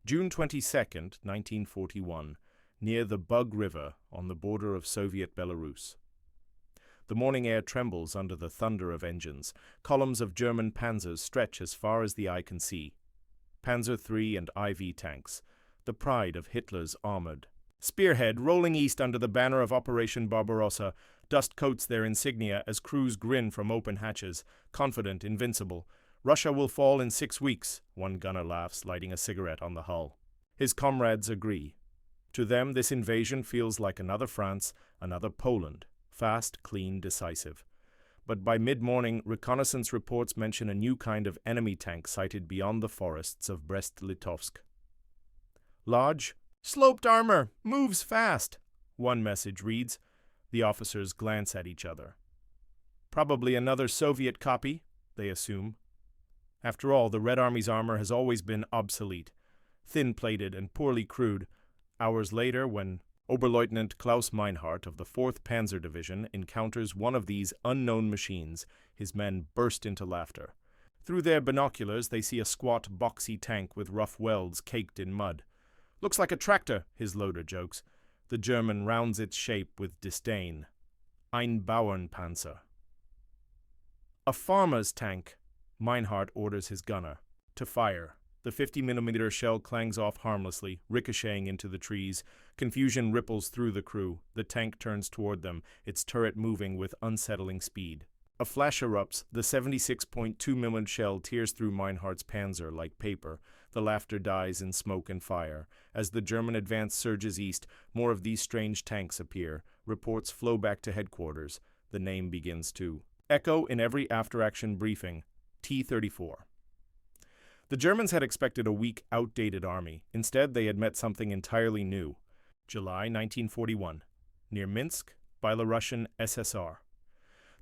June 22nd, 1941, near the Bug River on the border of Soviet Belarus. The morning air trembles under the thunder of engines. Columns of German panzers stretch as far as the eye can see. Panzer III and IV tanks, the pride of Hitler's armored. Spearhead, rolling east under the banner of Operation Barbarossa, dust coats their insignia as crews grin from open hatches, confident, invincible. Russia will fall in 6 weeks, one gunner laughs, lighting a cigarette on the hull. His comrades agree. To them, this invasion feels like another France, another Poland, fast, clean, decisive. But by mid-morning, reconnaissance reports mention a new kind of enemy tank sighted beyond the forests of Brest-Litovsk. Large, sloped armor, moves fast, one message reads. The officers glance at each other. Probably another Soviet copy, they assume. After all, the Red Army's armor has always been obsolete, thin-plated and poorly crewed. Hours later, when Oberleutnant Klaus Meinhardt of the 4th Panzer Division encounters one of these unknown machines, his men burst into laughter. Through their binoculars, they see a squat, boxy tank with rough welds caked in mud. Looks like a tractor, his loader jokes. The German rounds its shape with disdain. Ein Bauernpanzer. A farmer's tank, Meinhardt orders his gunner. To fire. The 50mm shell clangs off harmlessly, ricocheting into the trees. Confusion ripples through the crew. The tank turns toward them, its turret moving with unsettling speed. A flash erupts. The 76.2mm shell tears through Meinhardt's panzer like paper. The laughter dies in smoke and fire. As the German advance surges east, more of these strange tanks appear. Reports flow back to headquarters. The name begins to echo in every after-action briefing. T-34. The Germans had expected a weak, outdated army. Instead, they had met something entirely new. July 1941. Near Minsk, Belarusian SSR.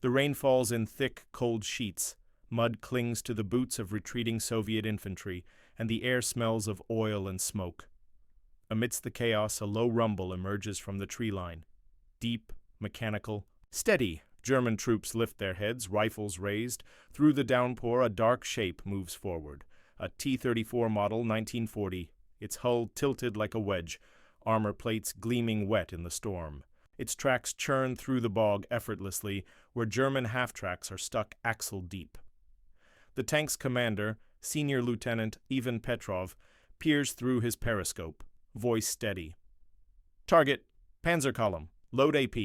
The rain falls in thick, cold sheets. Mud clings to the boots of retreating Soviet infantry, and the air smells of oil and smoke. Amidst the chaos, a low rumble emerges from the tree line. Deep, mechanical, steady. German troops lift their heads, rifles raised. Through the downpour, a dark shape moves forward. A T-34 model 1940, its hull tilted like a wedge, armor plates gleaming wet in the storm. Its tracks churn through the bog effortlessly, where German half-tracks are stuck axle-deep. The tank's commander, Senior Lieutenant Ivan Petrov, peers through his periscope, voice steady. Target, Panzer column, load AP.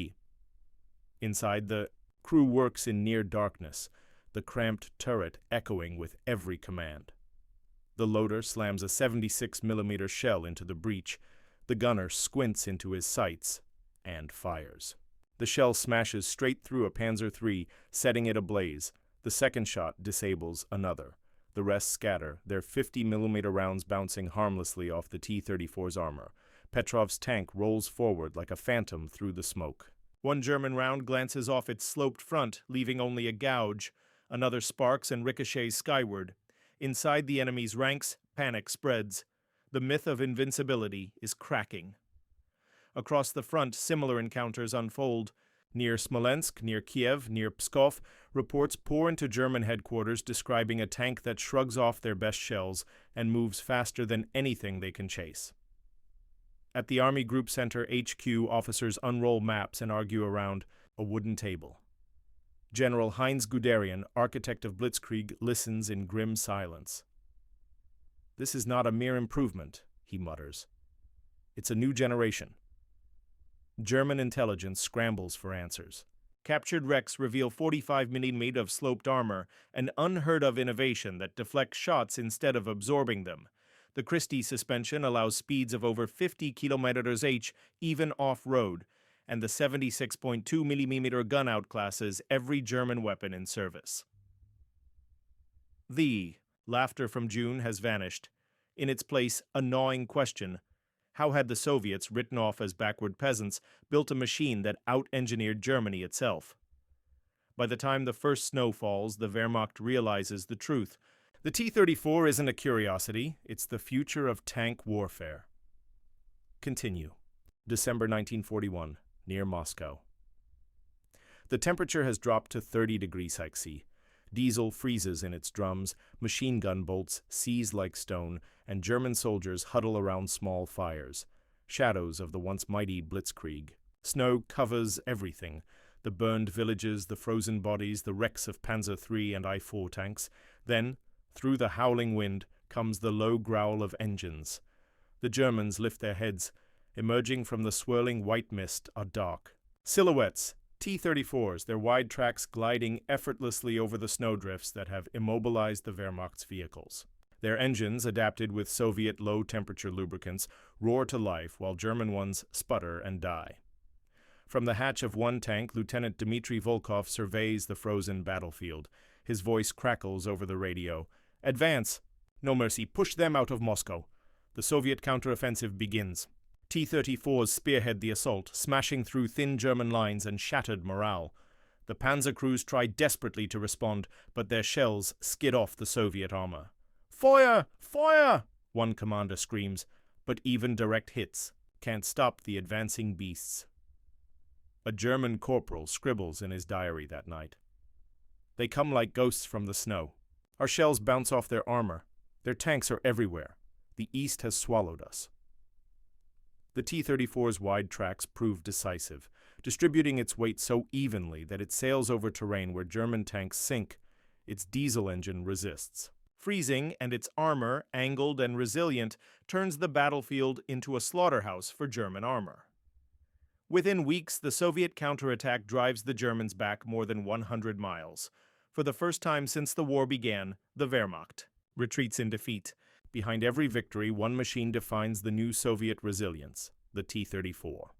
Inside, the crew works in near darkness, the cramped turret echoing with every command. The loader slams a 76mm shell into the breech. The gunner squints into his sights and fires. The shell smashes straight through a Panzer III, setting it ablaze. The second shot disables another. The rest scatter, their 50mm rounds bouncing harmlessly off the T-34's armor. Petrov's tank rolls forward like a phantom through the smoke. One German round glances off its sloped front, leaving only a gouge. Another sparks and ricochets skyward. Inside the enemy's ranks, panic spreads. The myth of invincibility is cracking. Across the front, similar encounters unfold. Near Smolensk, near Kiev, near Pskov, reports pour into German headquarters describing a tank that shrugs off their best shells and moves faster than anything they can chase. At the Army Group Center HQ, officers unroll maps and argue around a wooden table. General Heinz Guderian, architect of Blitzkrieg, listens in grim silence. This is not a mere improvement, he mutters. It's a new generation. German intelligence scrambles for answers. Captured wrecks reveal 45mm of sloped armor, an unheard-of innovation that deflects shots instead of absorbing them. The Christie suspension allows speeds of over 50 km/h, even off-road, and the 76.2mm gun outclasses every German weapon in service. The laughter from June has vanished. In its place, a gnawing question. How had the Soviets, written off as backward peasants, built a machine that out-engineered Germany itself? By the time the first snow falls, the Wehrmacht realizes the truth. The T-34 isn't a curiosity, it's the future of tank warfare. Continue. December 1941, near Moscow. The temperature has dropped to 30 degrees Celsius. Diesel freezes in its drums, machine gun bolts seize like stone, and German soldiers huddle around small fires. Shadows of the once mighty blitzkrieg. Snow covers everything. The burned villages, the frozen bodies, the wrecks of Panzer III and I-4 tanks. Then, through the howling wind, comes the low growl of engines. The Germans lift their heads. Emerging from the swirling white mist are dark silhouettes, T-34s, their wide tracks gliding effortlessly over the snowdrifts that have immobilized the Wehrmacht's vehicles. Their engines, adapted with Soviet low-temperature lubricants, roar to life while German ones sputter and die. From the hatch of one tank, Lieutenant Dmitry Volkov surveys the frozen battlefield. His voice crackles over the radio. "Advance! No mercy, push them out of Moscow." The Soviet counteroffensive begins. T-34s spearhead the assault, smashing through thin German lines and shattered morale. The panzer crews try desperately to respond, but their shells skid off the Soviet armor. "Fire! Fire!" one commander screams, but even direct hits can't stop the advancing beasts. A German corporal scribbles in his diary that night. "They come like ghosts from the snow. Our shells bounce off their armor. Their tanks are everywhere. The East has swallowed us." The T-34's wide tracks prove decisive, distributing its weight so evenly that it sails over terrain where German tanks sink. Its diesel engine resists. Freezing, and its armor, angled and resilient, turns the battlefield into a slaughterhouse for German armor. Within weeks, the Soviet counterattack drives the Germans back more than 100 miles. For the first time since the war began, the Wehrmacht retreats in defeat. Behind every victory, one machine defines the new Soviet resilience, the T-34.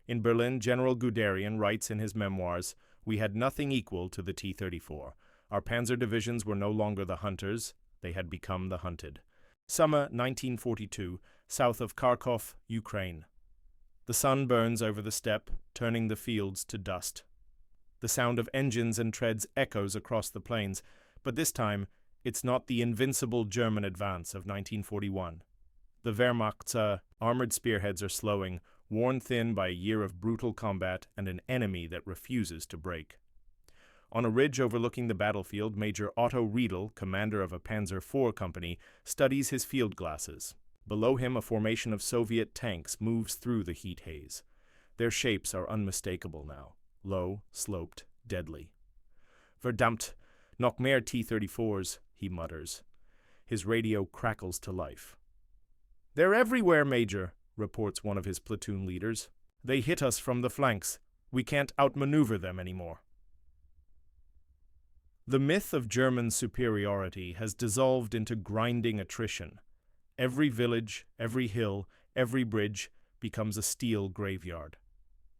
In Berlin, General Guderian writes in his memoirs, "We had nothing equal to the T-34. Our panzer divisions were no longer the hunters, they had become the hunted." Summer 1942, south of Kharkov, Ukraine. The sun burns over the steppe, turning the fields to dust. The sound of engines and treads echoes across the plains, but this time, it's not the invincible German advance of 1941. The Wehrmacht's armored spearheads are slowing, worn thin by a year of brutal combat and an enemy that refuses to break. On a ridge overlooking the battlefield, Major Otto Riedel, commander of a Panzer IV company, studies his field glasses. Below him, a formation of Soviet tanks moves through the heat haze. Their shapes are unmistakable now, low, sloped, deadly. "Verdammt, noch mehr T-34s," he mutters. His radio crackles to life. "They're everywhere, Major," reports one of his platoon leaders. "They hit us from the flanks. We can't outmaneuver them anymore." The myth of German superiority has dissolved into grinding attrition. Every village, every hill, every bridge becomes a steel graveyard.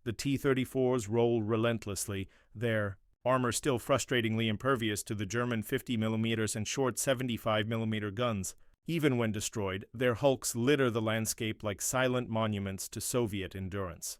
The T-34s roll relentlessly, their armor still frustratingly impervious to the German 50mm and short 75mm guns. Even when destroyed, their hulks litter the landscape like silent monuments to Soviet endurance.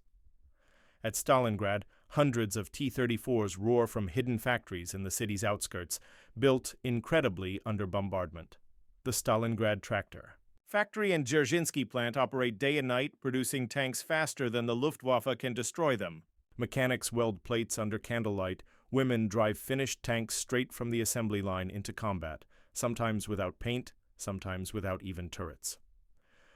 At Stalingrad, hundreds of T-34s roar from hidden factories in the city's outskirts, built incredibly under bombardment. The Stalingrad tractor. Factory and Dzerzhinsky plant operate day and night, producing tanks faster than the Luftwaffe can destroy them. Mechanics weld plates under candlelight. Women drive finished tanks straight from the assembly line into combat, sometimes without paint, sometimes without even turrets.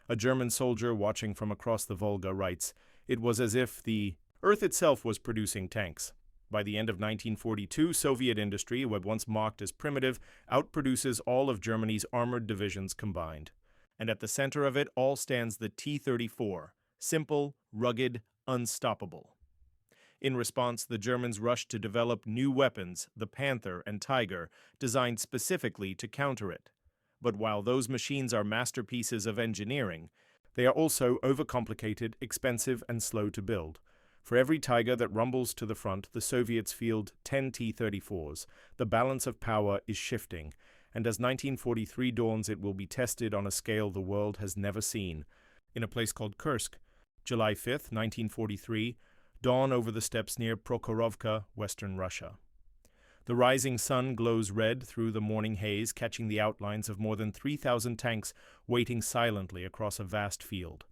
A German soldier watching from across the Volga writes, "It was as if the Earth itself was producing tanks." By the end of 1942, Soviet industry, what once mocked as primitive, outproduces all of Germany's armored divisions combined. And at the center of it all stands the T-34, simple, rugged, unstoppable. In response, the Germans rushed to develop new weapons, the Panther and Tiger, designed specifically to counter it. But while those machines are masterpieces of engineering, they are also overcomplicated, expensive, and slow to build. For every Tiger that rumbles to the front, the Soviets field 10 T-34s. The balance of power is shifting, and as 1943 dawns, it will be tested on a scale the world has never seen. In a place called Kursk, July 5, 1943, dawn over the steppes near Prokhorovka, western Russia. The rising sun glows red through the morning haze, catching the outlines of more than 3,000 tanks waiting silently across a vast field.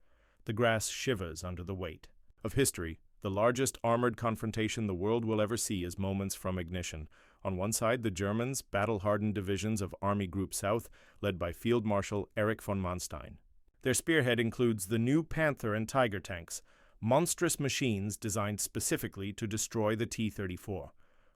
The grass shivers under the weight. Of history, the largest armored confrontation the world will ever see is moments from ignition. On one side, the Germans, battle-hardened divisions of Army Group South, led by Field Marshal Erich von Manstein. Their spearhead includes the new Panther and Tiger tanks, monstrous machines designed specifically to destroy the T-34.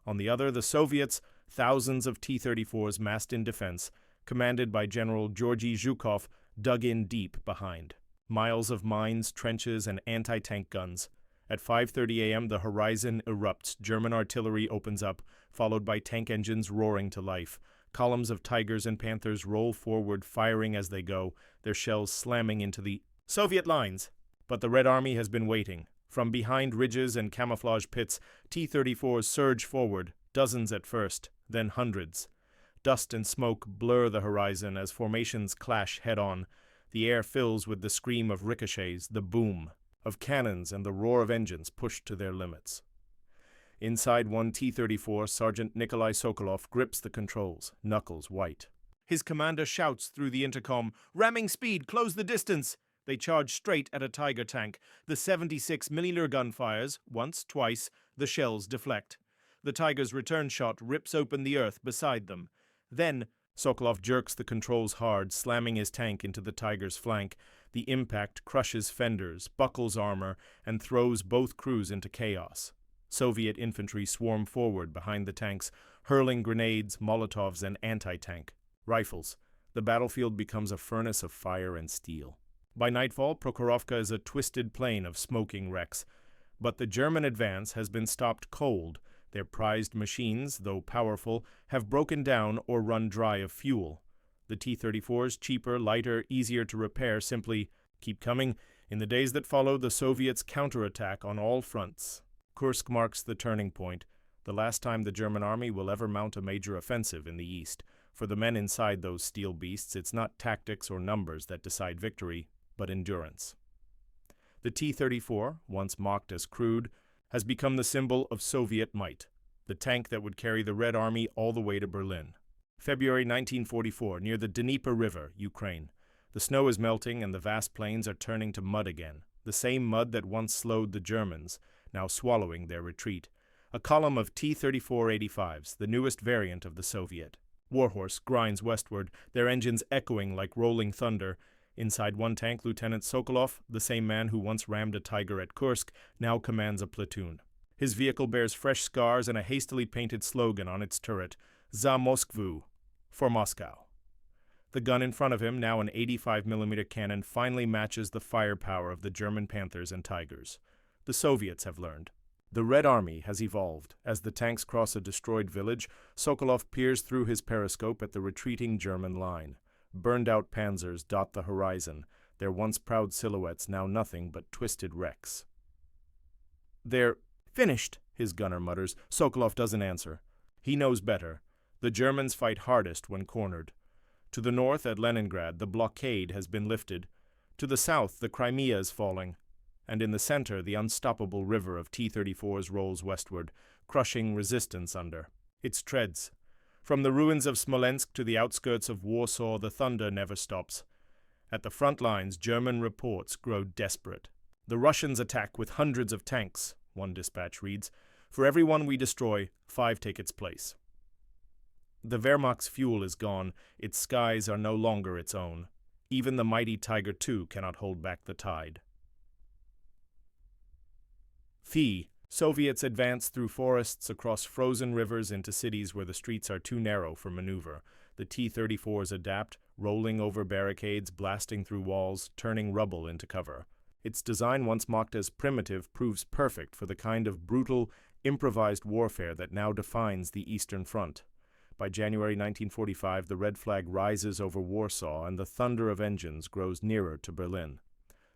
On the other, the Soviets, thousands of T-34s massed in defense, commanded by General Georgy Zhukov, dug in deep behind. Miles of mines, trenches, and anti-tank guns. At 5:30 a.m., the horizon erupts. German artillery opens up, followed by tank engines roaring to life. Columns of Tigers and Panthers roll forward, firing as they go, their shells slamming into the Soviet lines. But the Red Army has been waiting. From behind ridges and camouflage pits, T-34s surge forward, dozens at first, then hundreds. Dust and smoke blur the horizon as formations clash head-on. The air fills with the scream of ricochets, the boom of cannons, and the roar of engines pushed to their limits. Inside one T-34, Sergeant Nikolai Sokolov grips the controls, knuckles white. His commander shouts through the intercom, "Ramming speed, close the distance!" They charge straight at a Tiger tank. The 76mm gun fires, once, twice, the shells deflect. The Tiger's return shot rips open the earth beside them. Then, Sokolov jerks the controls hard, slamming his tank into the Tiger's flank. The impact crushes fenders, buckles armor, and throws both crews into chaos. Soviet infantry swarm forward behind the tanks, hurling grenades, Molotovs, and anti-tank rifles. The battlefield becomes a furnace of fire and steel. By nightfall, Prokhorovka is a twisted plain of smoking wrecks. But the German advance has been stopped cold. Their prized machines, though powerful, have broken down or run dry of fuel. The T-34s, cheaper, lighter, easier to repair, simply keep coming. In the days that follow, the Soviets counterattack on all fronts. Kursk marks the turning point, the last time the German army will ever mount a major offensive in the east. For the men inside those steel beasts, it's not tactics or numbers that decide victory, but endurance. The T-34, once mocked as crude, has become the symbol of Soviet might, the tank that would carry the Red Army all the way to Berlin. February 1944, near the Dnieper River, Ukraine. The snow is melting and the vast plains are turning to mud again, the same mud that once slowed the Germans, now swallowing their retreat. A column of T-34-85s, the newest variant of the Soviet. Warhorse grinds westward, their engines echoing like rolling thunder. Inside one tank, Lieutenant Sokolov, the same man who once rammed a Tiger at Kursk, now commands a platoon. His vehicle bears fresh scars and a hastily painted slogan on its turret, "Za Moskvu," for Moscow. The gun in front of him, now an 85mm cannon, finally matches the firepower of the German Panthers and Tigers. The Soviets have learned. The Red Army has evolved. As the tanks cross a destroyed village, Sokolov peers through his periscope at the retreating German line. Burned-out panzers dot the horizon, their once proud silhouettes now nothing but twisted wrecks. "They're finished," his gunner mutters. Sokolov doesn't answer. He knows better. The Germans fight hardest when cornered. To the north at Leningrad, the blockade has been lifted. To the south, the Crimea is falling. And in the center, the unstoppable river of T-34s rolls westward, crushing resistance under. Its treads. From the ruins of Smolensk to the outskirts of Warsaw, the thunder never stops. At the front lines, German reports grow desperate. "The Russians attack with hundreds of tanks," one dispatch reads. "For every one we destroy, 5 take its place." The Wehrmacht's fuel is gone. Its skies are no longer its own. Even the mighty Tiger II cannot hold back the tide. Soviets advance through forests, across frozen rivers into cities where the streets are too narrow for maneuver. The T-34s adapt, rolling over barricades, blasting through walls, turning rubble into cover. Its design, once mocked as primitive, proves perfect for the kind of brutal, improvised warfare that now defines the Eastern Front. By January 1945, the red flag rises over Warsaw and the thunder of engines grows nearer to Berlin.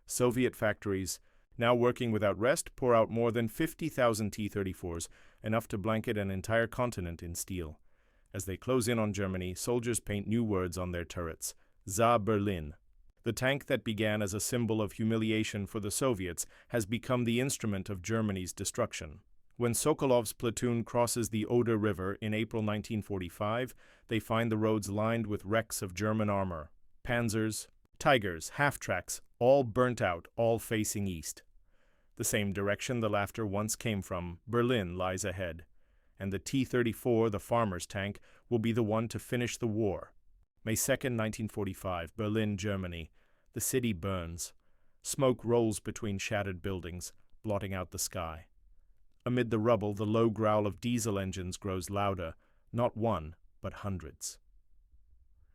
Soviet factories, now working without rest, pour out more than 50,000 T-34s, enough to blanket an entire continent in steel. As they close in on Germany, soldiers paint new words on their turrets. "Za Berlin." The tank that began as a symbol of humiliation for the Soviets has become the instrument of Germany's destruction. When Sokolov's platoon crosses the Oder River in April 1945, they find the roads lined with wrecks of German armor. Panzers, Tigers, half-tracks, all burnt out, all facing east. The same direction the laughter once came from, Berlin lies ahead. and the T-34, the farmer's tank, will be the one to finish the war. May 2nd, 1945, Berlin, Germany. The city burns. Smoke rolls between shattered buildings, blotting out the sky. Amid the rubble, the low growl of diesel engines grows louder, not one, but hundreds.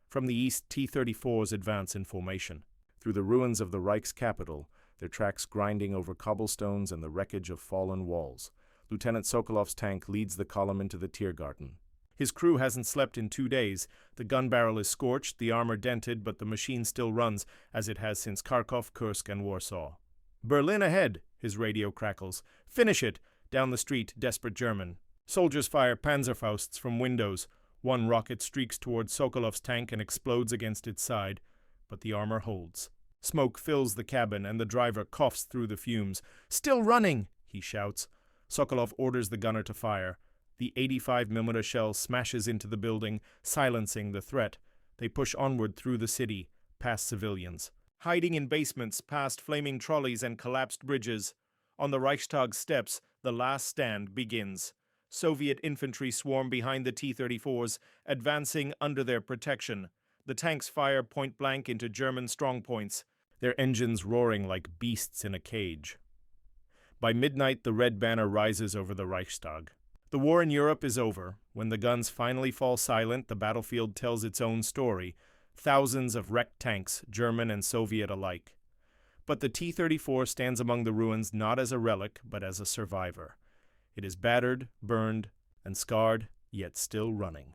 From the east, T-34s advance in formation. Through the ruins of the Reich's capital, their tracks grinding over cobblestones and the wreckage of fallen walls. Lieutenant Sokolov's tank leads the column into the Tiergarten. His crew hasn't slept in 2 days. The gun barrel is scorched, the armor dented, but the machine still runs, as it has since Kharkov, Kursk, and Warsaw. "Berlin ahead," his radio crackles. "Finish it!" Down the street, desperate German. Soldiers fire Panzerfausts from windows. One rocket streaks towards Sokolov's tank and explodes against its side, but the armor holds. Smoke fills the cabin, and the driver coughs through the fumes. "Still running!" he shouts. Sokolov orders the gunner to fire. The 85mm shell smashes into the building, silencing the threat. They push onward through the city, past civilians. Hiding in basements, past flaming trolleys and collapsed bridges. On the Reichstag steps, the last stand begins. Soviet infantry swarm behind the T-34s, advancing under their protection. The tanks fire point-blank into German strongpoints, their engines roaring like beasts in a cage. By midnight, the red banner rises over the Reichstag. The war in Europe is over. When the guns finally fall silent, the battlefield tells its own story. Thousands of wrecked tanks, German and Soviet alike. But the T-34 stands among the ruins not as a relic, but as a survivor. It is battered, burned, and scarred, yet still running.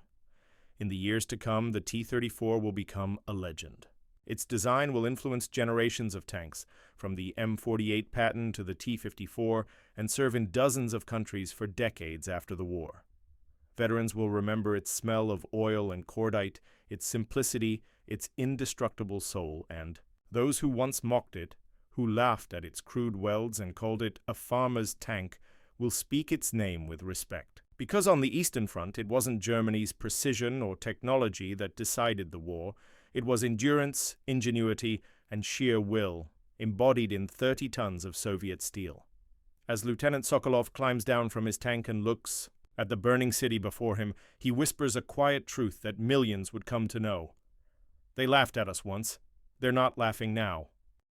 In the years to come, the T-34 will become a legend. Its design will influence generations of tanks, from the M48 Patton to the T-54, and serve in dozens of countries for decades after the war. Veterans will remember its smell of oil and cordite, its simplicity, its indestructible soul, and those who once mocked it, who laughed at its crude welds and called it a farmer's tank, will speak its name with respect. Because on the Eastern Front, it wasn't Germany's precision or technology that decided the war. It was endurance, ingenuity, and sheer will, embodied in 30 tons of Soviet steel. As Lieutenant Sokolov climbs down from his tank and looks at the burning city before him, he whispers a quiet truth that millions would come to know. They laughed at us once. They're not laughing now.